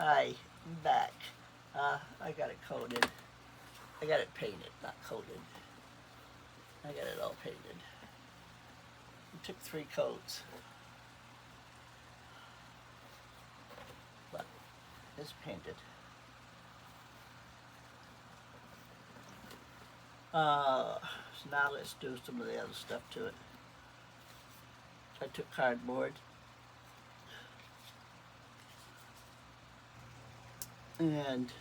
Hi, I'm back. I got it coated. I got it painted, not coated. I got it all painted. It took 3 coats, but it's painted. So now let's do some of the other stuff to it. I took cardboard and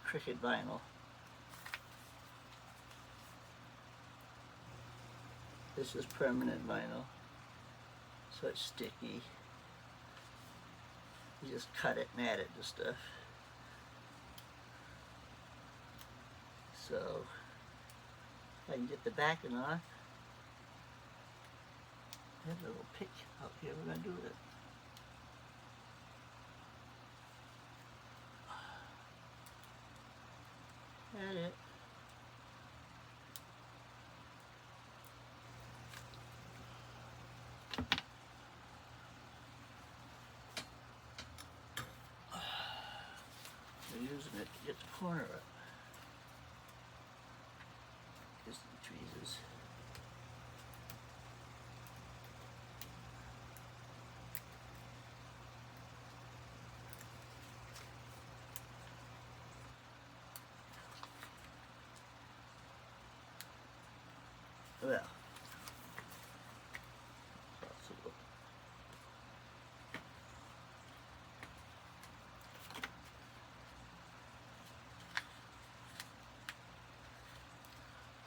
Cricut vinyl. This is permanent vinyl, so it's sticky. You just cut it and add it to stuff. So I can get the backing off. I have a little pick out here. We're gonna do it. Add it. We're using it to get the corner up. Just the tweezers. Well, possible.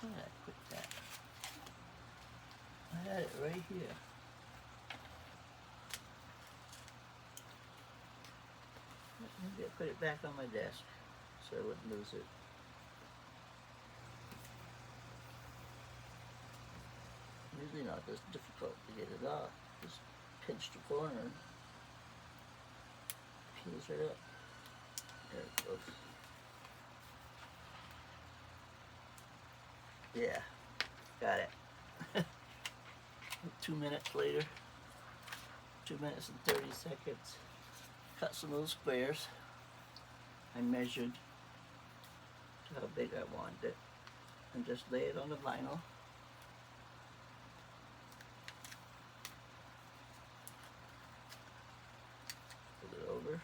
Where did I put that? I had it right here. Maybe I put it back on my desk so I wouldn't lose it. Usually not this difficult to get it off. Just pinch the corner and peels right up. There it goes. Yeah, got it. 2 minutes later, 2 minutes and 30 seconds. Cut some little squares. I measured to how big I wanted it and just lay it on the vinyl. Put it over.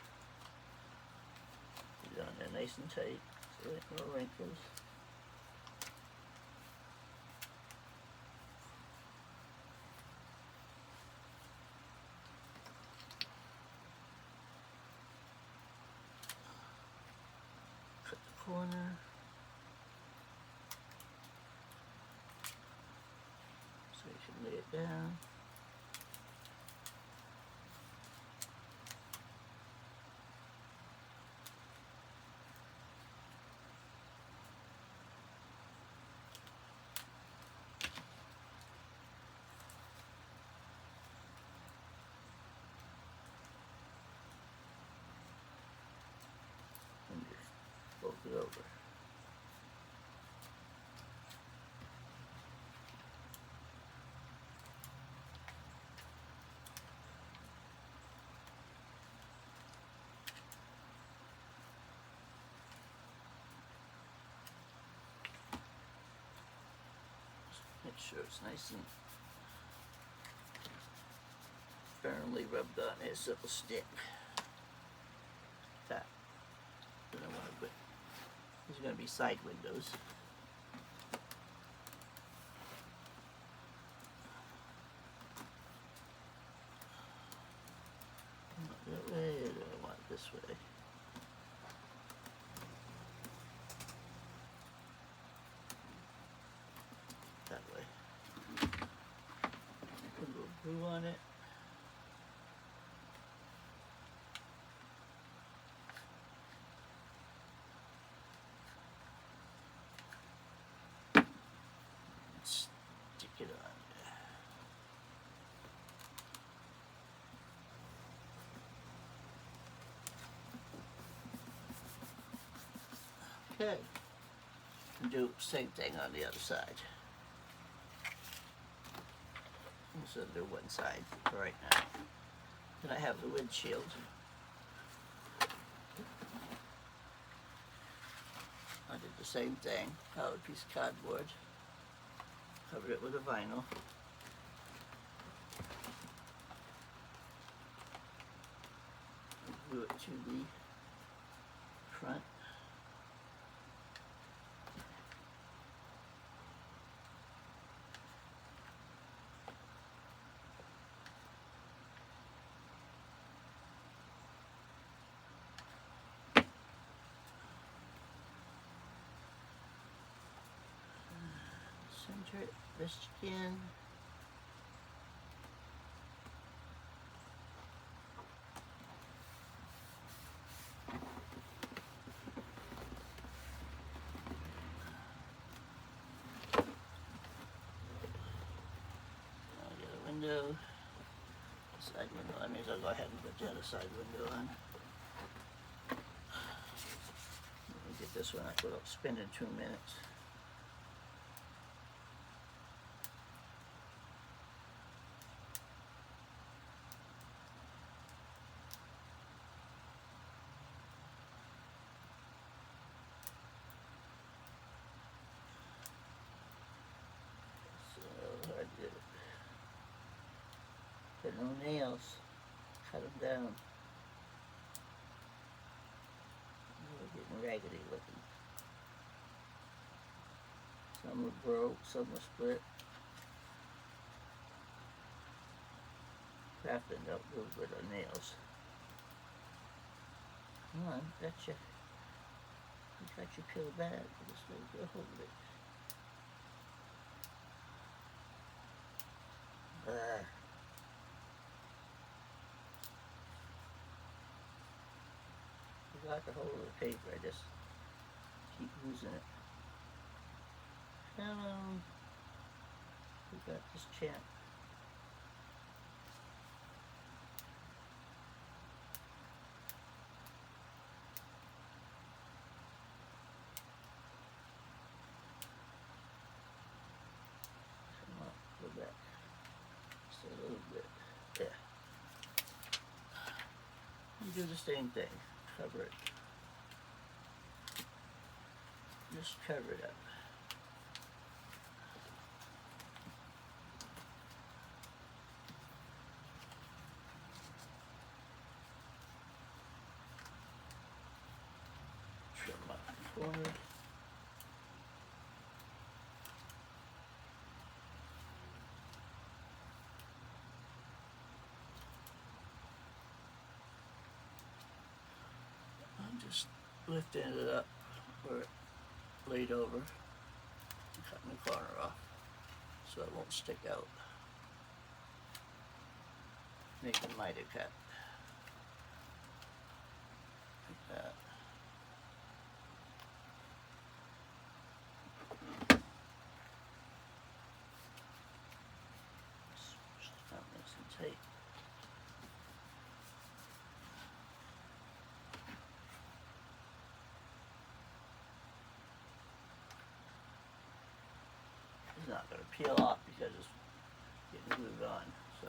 Put it on there nice and tight so there ain't no wrinkles. Cut the corner. So you can lay it down. And just fold it over. Make sure it's nice and firmly rubbed on there so it'll stick. That. Then I want to put, there's going to be side windows. Not that way, or do I want it this way? That way. Put a little glue on it. Stick it on there. Okay. And do the same thing on the other side. just under one side for right now. Then I have the windshield. I did the same thing. Out a piece of cardboard. Covered it with a vinyl. Glue it to the front. Center it best you can. Now I get a window. Side window. That means I'll go ahead and put the other side window on. Let me get this one. It'll spin in 2 minutes. But no nails. Cut them down. They're getting raggedy looking. Some were broke, some were split. Crafting out a little bit of nails. Come on, gotcha. You got your peel back. Just let go hold it. Got the whole of the paper, I just keep losing it. Come on. We got this champ. Come on, go back. Just a little bit. There. You do the same thing. Cover it. Just cover it up. Trim up the corner. I'm just lifting it up where it laid over, cutting the corner off so it won't stick out. Make a miter cut like that. Just not nice and tight. It's not going to peel off because it's getting glued on. So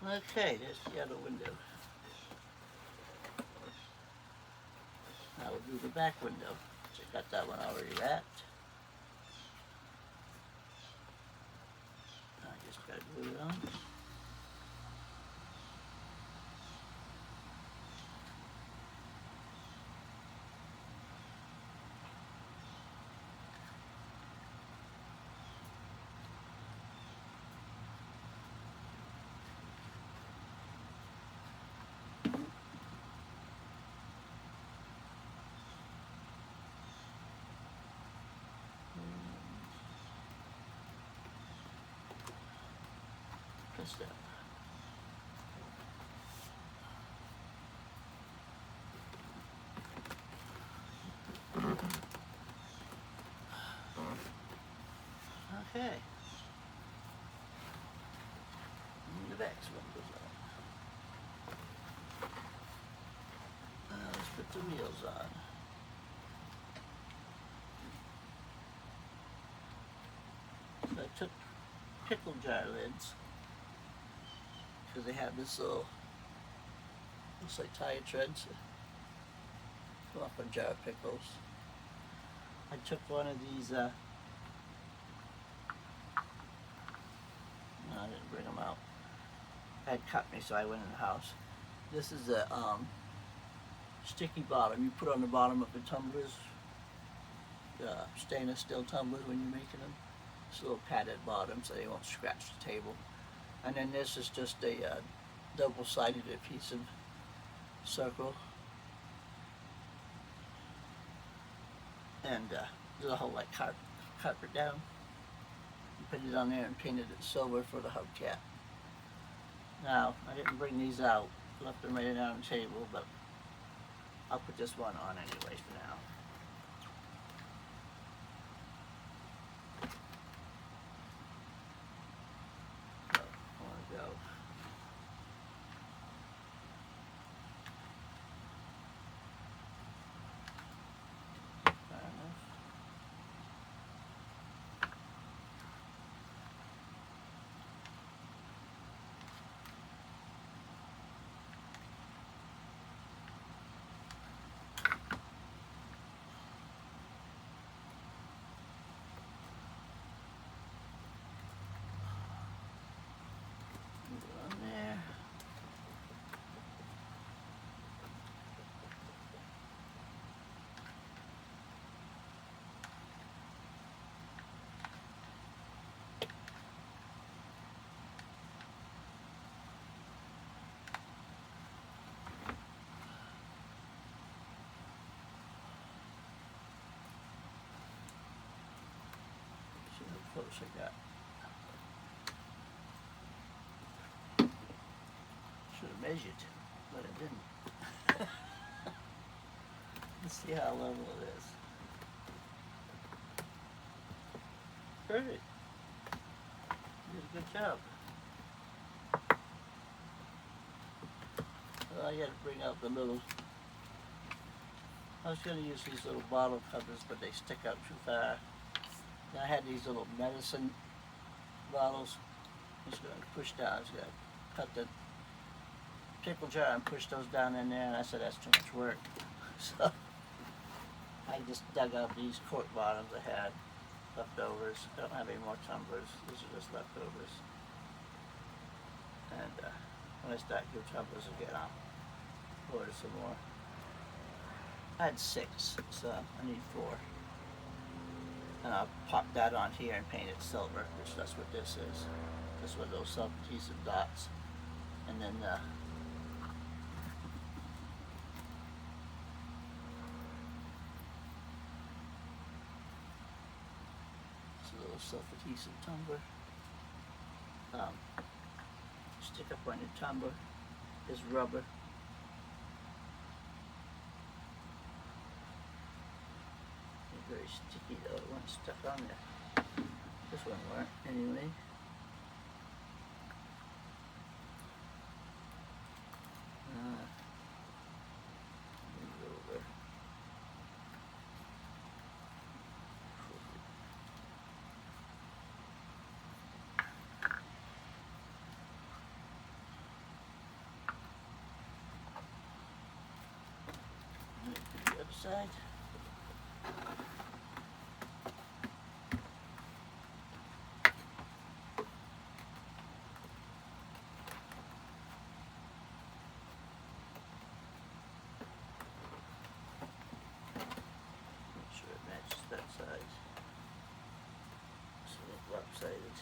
okay, there's the other window. Now we'll do the back window. So I got that one already wrapped. I just got to glue it on. Press that. Okay. And the back one goes on. the wheels on. So I took pickle jar lids, because they have this little, looks like tire treads, go up a jar of pickles. I took one of these, no, I didn't bring them out. I had cut me, so I went in the house. This is a sticky bottom you put on the bottom of the tumblers, stainless steel tumblers when you're making them. It's a little padded bottom so they won't scratch the table. And then this is just a double-sided adhesive circle. And there's a whole like carpet down. You put it on there and painted it silver for the hubcap. Now, I didn't bring these out, left them right there on the table, but I'll put this one on anyway for now. So, I want to go. Fair enough. Move it on there. See how close I got. Should have measured, but it didn't. Let's see how level it is. Perfect. You did a good job. Well, I gotta bring out the little, I was gonna use these little bottle covers, but they stick out too far. And I had these little medicine bottles. I'm just gonna push down, I was gonna cut the pickle jar and push those down in there, and I said that's too much work. So I just dug out these quart bottoms I had, leftovers. I don't have any more tumblers, these are just leftovers. And when I start new tumblers again, I'll order some more. I had 6, so I need 4. And I'll pop that on here and paint it silver, which that's what this is. This is with those self-adhesive dots. And then it's a little self-adhesive tumbler. Stick up on your tumbler is rubber. It's very sticky though, it wasn't stuck on there. This one weren't anyway. Move it over. The other side. Make sure it matches that side. It's a little lopsided.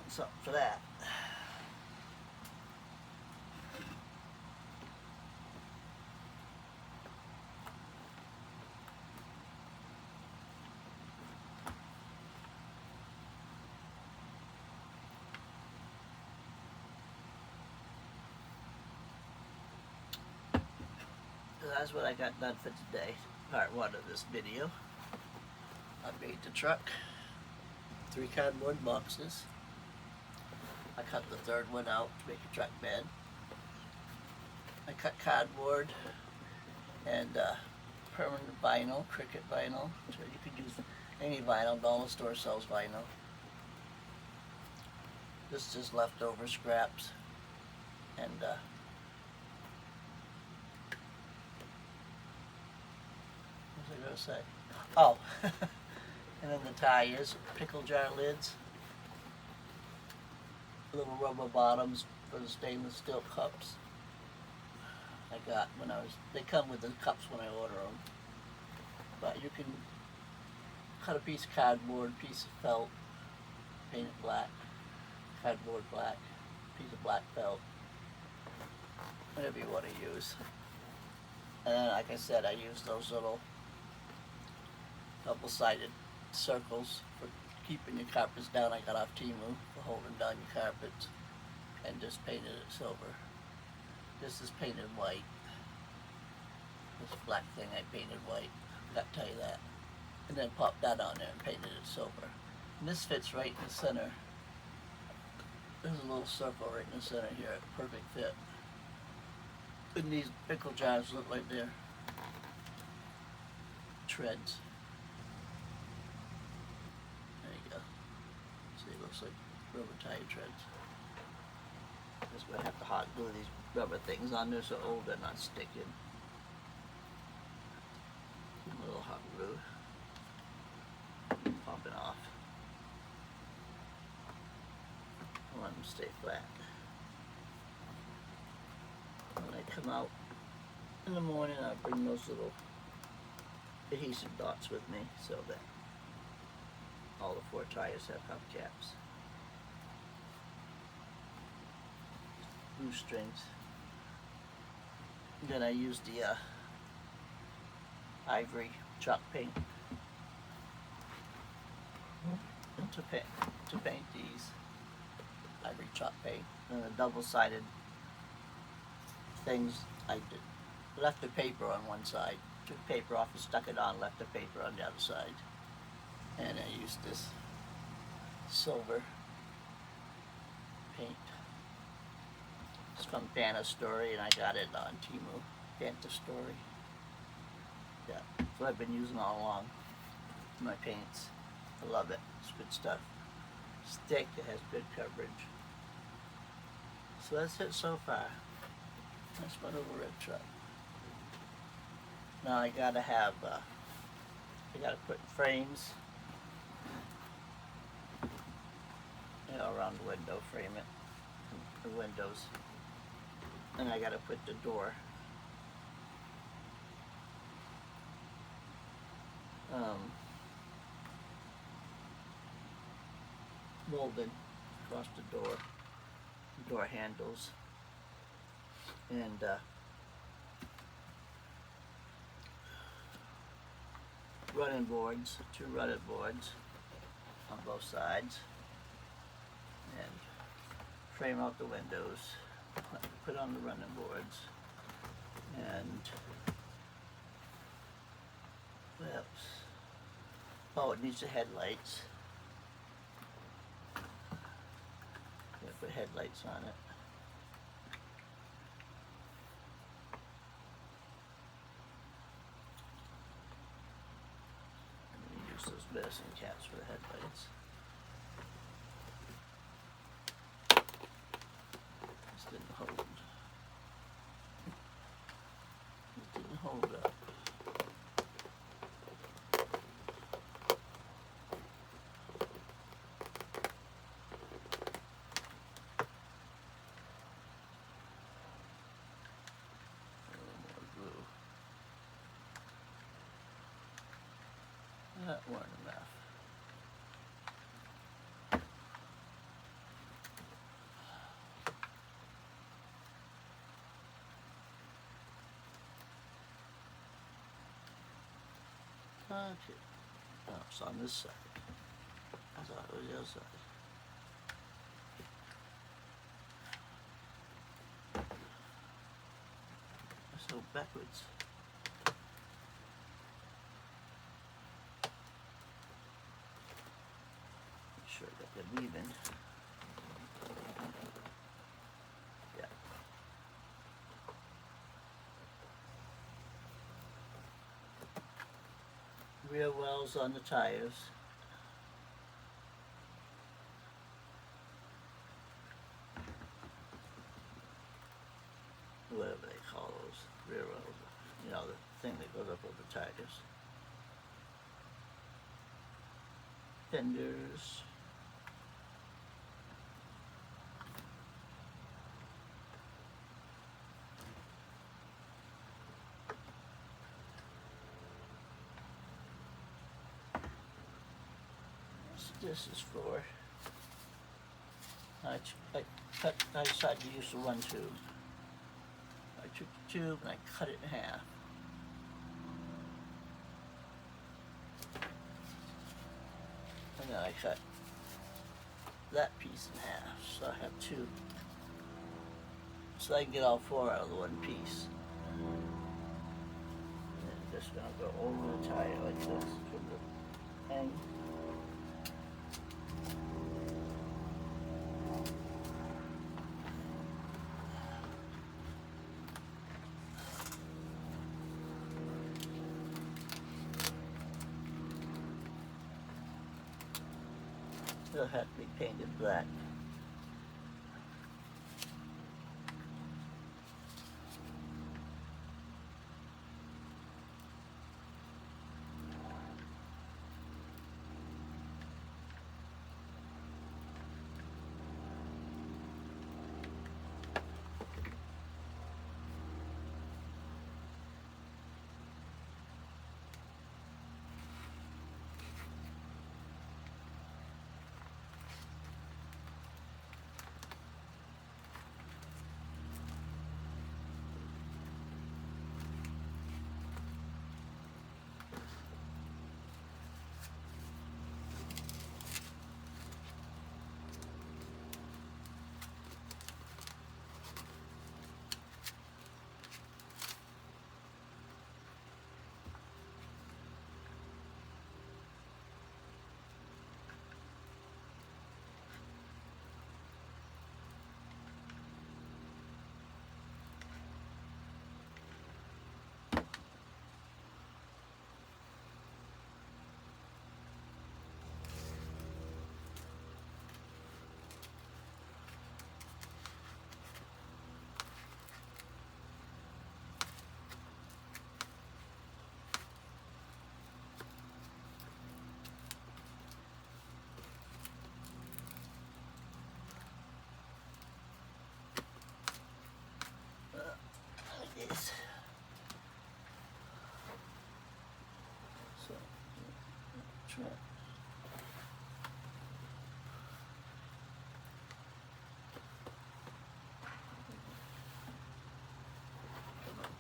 want something for that. So that's what I got done for today. Part one of this video. I made the truck. 3 cardboard boxes. I cut the third one out to make a truck bed. I cut cardboard and permanent vinyl, Cricut vinyl. So you could use any vinyl. Dollar store sells vinyl. This is leftover scraps. And what was I gonna say? Oh, and then the tires, pickle jar lids, little rubber bottoms for the stainless steel cups. I got when I was, they come with the cups when I order them. But you can cut a piece of cardboard, piece of felt, paint it black, cardboard black, piece of black felt, whatever you want to use. And then, like I said, I use those little double-sided circles for keeping your carpets down. I got off Temu for holding down your carpets, and just painted it silver. This is painted white. This black thing I painted white. Forgot to tell you that. And then popped that on there and painted it silver. And this fits right in the center. There's a little circle right in the center here, perfect fit. And these pickle jars look like they're treads. There you go. See, it looks like rubber tire treads. Just gonna have to hot glue these rubber things on there so they're not sticking. A little hot glue. Popping off. I want them to stay flat. When I come out in the morning, I bring those little adhesive dots with me so that all the 4 tires have hubcaps. Glue strings. And then I use the ivory chalk paint to paint these. Ivory chalk paint. And the double-sided things I did. Left the paper on one side. Took paper off and stuck it on, left the paper on the other side. And I used this silver paint. It's from Banner Story, and I got it on Temu. Banter Story. Yeah, so I've been using all along my paints. I love it. It's good stuff. It's thick. It has good coverage. So that's it so far. That's my little red truck. Now I gotta have, I gotta put frames, you know, around the window, frame it, the windows. And I gotta put the door, molded across the door handles, and running boards, 2 running boards on both sides, and frame out the windows, put on the running boards, and what else? Oh, it needs the headlights. Gotta put headlights on it. Use those medicine caps for the headlights. This didn't hold. It didn't hold up. A little more glue. That weren't enough. Okay. Oh, it's on this side. I thought it was the other side. So backwards. Make sure I got them even. Yeah. Rear wells on the tires. Whatever they call those rear wells. You know, the thing that goes up over tires. Fenders. This is for. I decided to use the one tube. I took the tube and I cut it in half. And then I cut that piece in half, so I have two. So I can get all four out of the one piece. And then just gonna go over the tire like this from the end. It'll have to be painted black. Like this. So, try.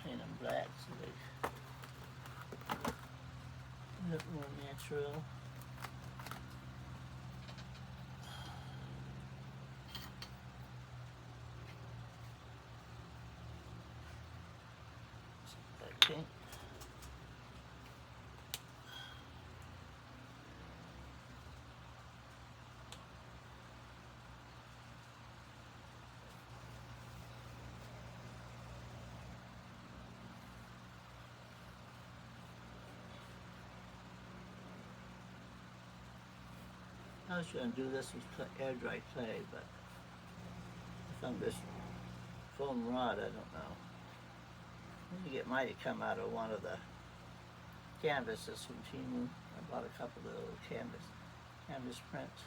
Paint them black so they look more natural. Okay. I was going to do this with air dry clay, but I found this foam rod, I don't know. I think it might have come out of one of the canvases from Timu. I bought a couple of little canvas prints.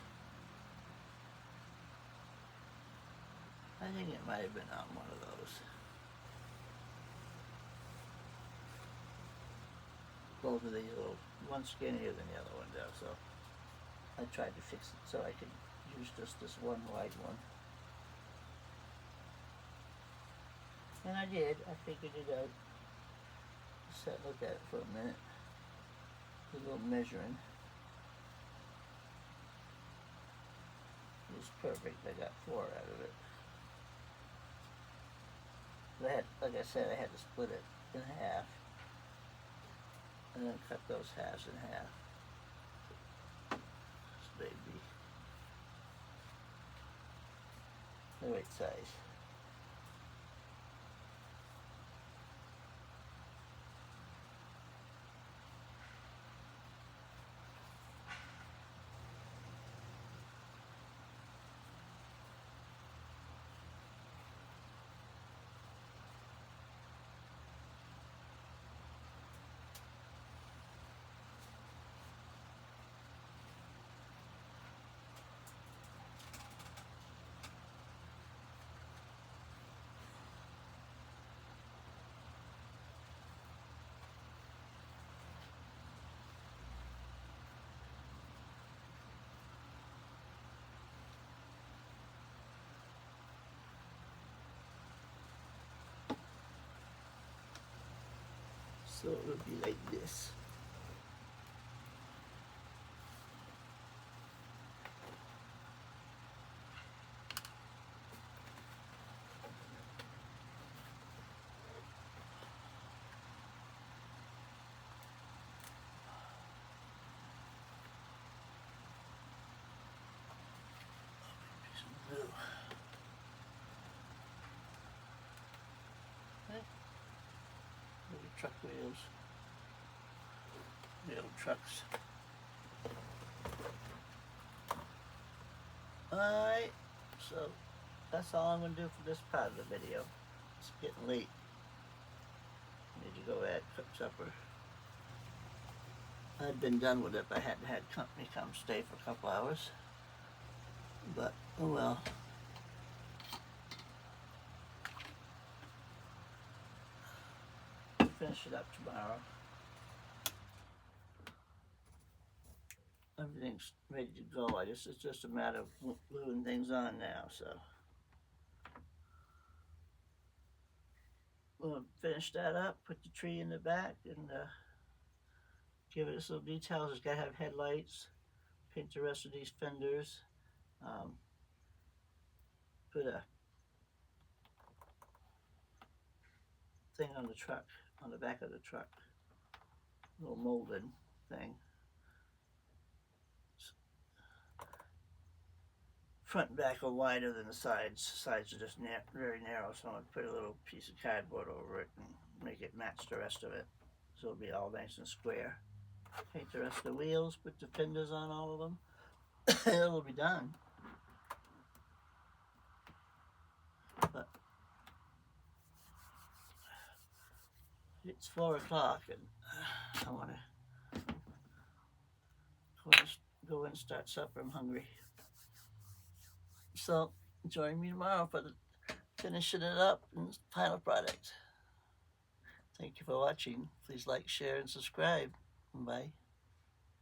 I think it might have been on one of those. Both of these little, one skinnier than the other one though, so I tried to fix it so I could use just this one wide one. And I did, I figured it out. Just look at it for a minute. a little measuring. It was perfect. I got 4 out of it. I had, like I said, I had to split it in half and then cut those halves in half. So they'd be the right size. So it would be like this. Some glue. Okay. Little truck wheels. Little trucks. Alright, so that's all I'm going to do for this part of the video. It's getting late. I need to go cook supper. I'd been done with it, but I hadn't had company come stay for a couple hours. But, oh well. Finish it up tomorrow. Everything's ready to go. It's just a matter of gluing things on now, so. We'll finish that up, put the tree in the back, and give it some details. It's got to have headlights, paint the rest of these fenders, put a thing on the truck, on the back of the truck, a little molded thing. Front and back are wider than the sides. Sides are just very narrow, so I'm going to put a little piece of cardboard over it and make it match the rest of it, so it'll be all nice and square. Paint the rest of the wheels, put the fenders on all of them, it'll be done. But it's 4 o'clock and I want to go and start supper. I'm hungry. So join me tomorrow for the finishing it up and final product. Thank you for watching. Please like, share, and subscribe. Bye.